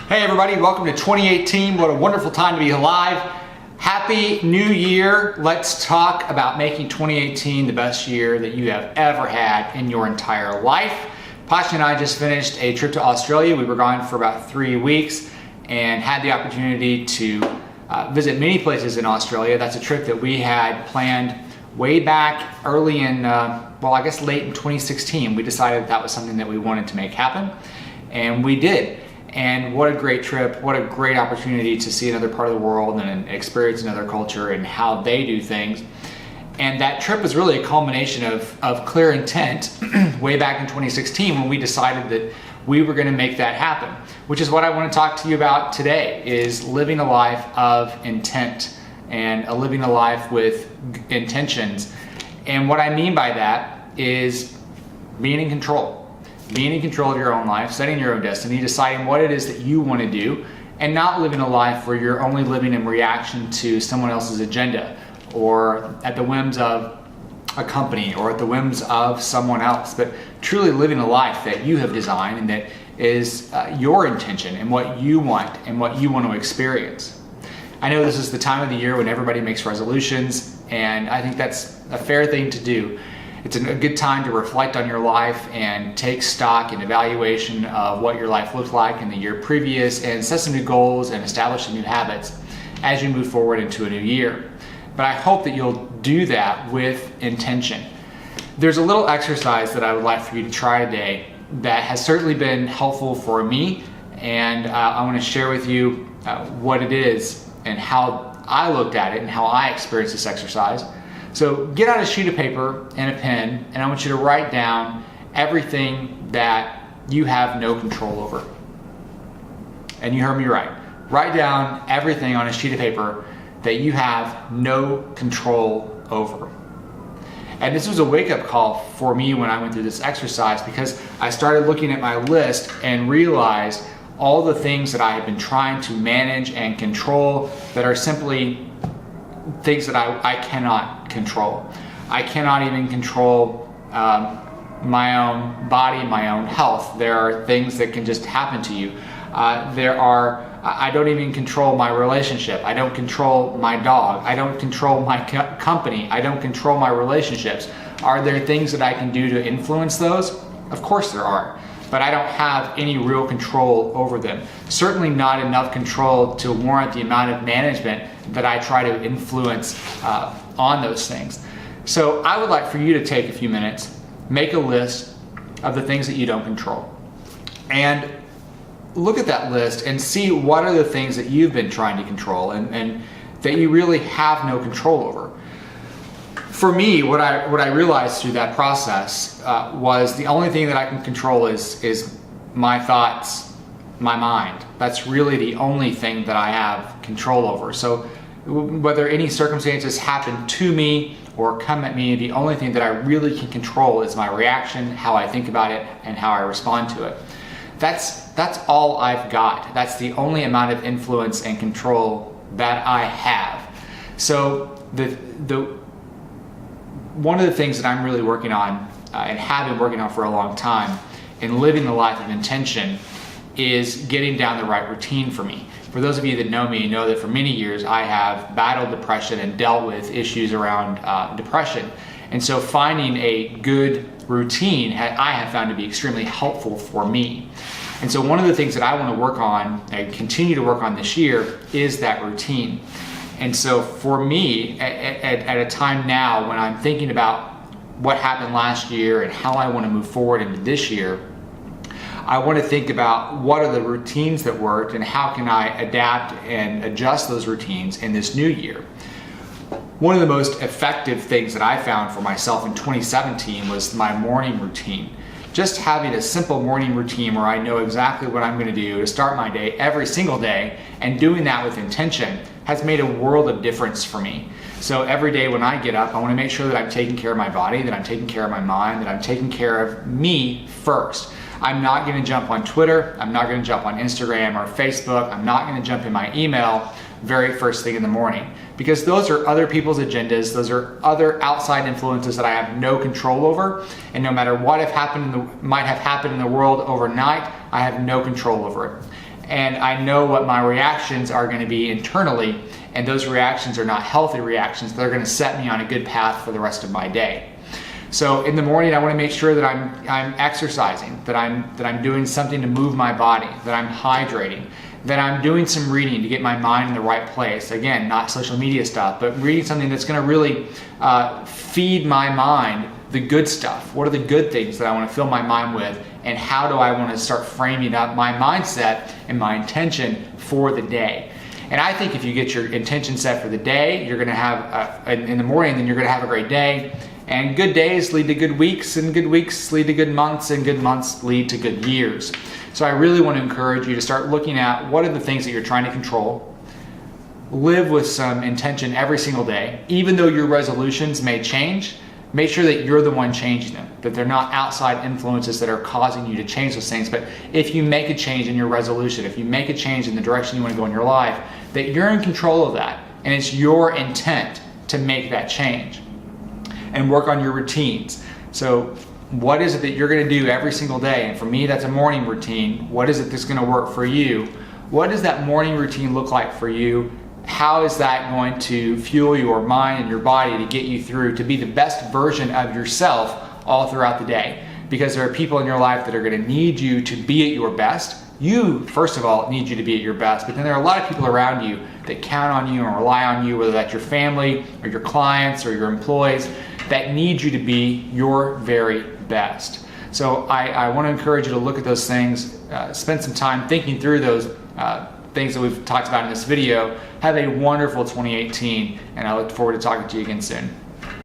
Hey everybody, welcome to 2018. What a wonderful time to be alive. Happy New Year. Let's talk about making 2018 the best year that you have ever had in your entire life. Pasha and I just finished a trip to Australia. We were gone for about 3 weeks and had the opportunity to visit many places in Australia. That's a trip that we had planned way back early in, late in 2016. We decided that was something that we wanted to make happen, and we did. And what a great trip, what a great opportunity to see another part of the world and experience another culture and how they do things. And that trip was really a culmination of clear intent way back in 2016 when we decided that we were going to make that happen, which is what I want to talk to you about today, is living a life of intent and living a life with intentions. And what I mean by that is being in control. Being in control of your own life, setting your own destiny, deciding what it is that you want to do, and not living a life where you're only living in reaction to someone else's agenda or at the whims of a company or at the whims of someone else, but truly living a life that you have designed and that is your intention and what you want and what you want to experience. I know this is the time of the year when everybody makes resolutions, and I think that's a fair thing to do. It's a good time to reflect on your life and take stock and evaluation of what your life looked like in the year previous and set some new goals and establish some new habits as you move forward into a new year. But I hope that you'll do that with intention. There's a little exercise that I would like for you to try today that has certainly been helpful for me, and I want to share with you what it is and how I looked at it and how I experienced this exercise. So get out a sheet of paper and a pen, and I want you to write down everything that you have no control over. And you heard me right. Write down everything on a sheet of paper that you have no control over. And this was a wake-up call for me when I went through this exercise, because I started looking at my list and realized all the things that I have been trying to manage and control that are simply things that I cannot control. I cannot even control my own body, my own health. There are things that can just happen to you. I don't even control my relationship. I don't control my dog. I don't control my company. I don't control my relationships. Are there things that I can do to influence those? Of course there are. But I don't have any real control over them. Certainly not enough control to warrant the amount of management that I try to influence on those things. So I would like for you to take a few minutes, make a list of the things that you don't control, and look at that list and see what are the things that you've been trying to control and that you really have no control over. For me, what I realized through that process was the only thing that I can control is my thoughts, my mind. That's really the only thing that I have control over. So whether any circumstances happen to me or come at me, the only thing that I really can control is my reaction, how I think about it, and how I respond to it. That's all I've got. That's the only amount of influence and control that I have. So one of the things that I'm really working on and have been working on for a long time in living the life of intention is getting down the right routine for me. For those of you that know me, know that for many years I have battled depression and dealt with issues around depression. And so finding a good routine I have found to be extremely helpful for me. And so one of the things that I want to work on and continue to work on this year is that routine. And so for me, at a time now when I'm thinking about what happened last year and how I want to move forward into this year, I want to think about what are the routines that worked and how can I adapt and adjust those routines in this new year. One of the most effective things that I found for myself in 2017 was my morning routine. Just having a simple morning routine where I know exactly what I'm going to do to start my day every single day, and doing that with intention has made a world of difference for me. So every day when I get up, I want to make sure that I'm taking care of my body, that I'm taking care of my mind, that I'm taking care of me first. I'm not going to jump on Twitter. I'm not going to jump on Instagram or Facebook. I'm not going to jump in my email very first thing in the morning, because those are other people's agendas. Those are other outside influences that I have no control over. And no matter what might have happened in the world overnight, I have no control over it. and I know what my reactions are going to be internally, and those reactions are not healthy reactions. They're going to set me on a good path for the rest of my day. So in the morning, I want to make sure that I'm exercising, that I'm doing something to move my body, that I'm hydrating, that I'm doing some reading to get my mind in the right place. Again, not social media stuff, but reading something that's going to really feed my mind the good stuff. What are the good things that I want to fill my mind with, and how do I want to start framing up my mindset and my intention for the day? And I think if you get your intention set for the day, you're going to have, in the morning, then you're going to have a great day. And good days lead to good weeks, and good weeks lead to good months, and good months lead to good years. So I really want to encourage you to start looking at what are the things that you're trying to control. Live with some intention every single day. Even though your resolutions may change, make sure that you're the one changing them, that they're not outside influences that are causing you to change those things. But if you make a change in your resolution, if you make a change in the direction you want to go in your life, that you're in control of that, and it's your intent to make that change. And work on your routines. So what is it that you're going to do every single day? And for me, that's a morning routine. What is it that's going to work for you? What does that morning routine look like for you? How is that going to fuel your mind and your body to get you through to be the best version of yourself all throughout the day? Because there are people in your life that are going to need you to be at your best. You, first of all, need you to be at your best, but then there are a lot of people around you that count on you and rely on you, whether that's your family or your clients or your employees, that need you to be your very best. So I want to encourage you to look at those things, spend some time thinking through those things that we've talked about in this video. Have a wonderful 2018, and I look forward to talking to you again soon.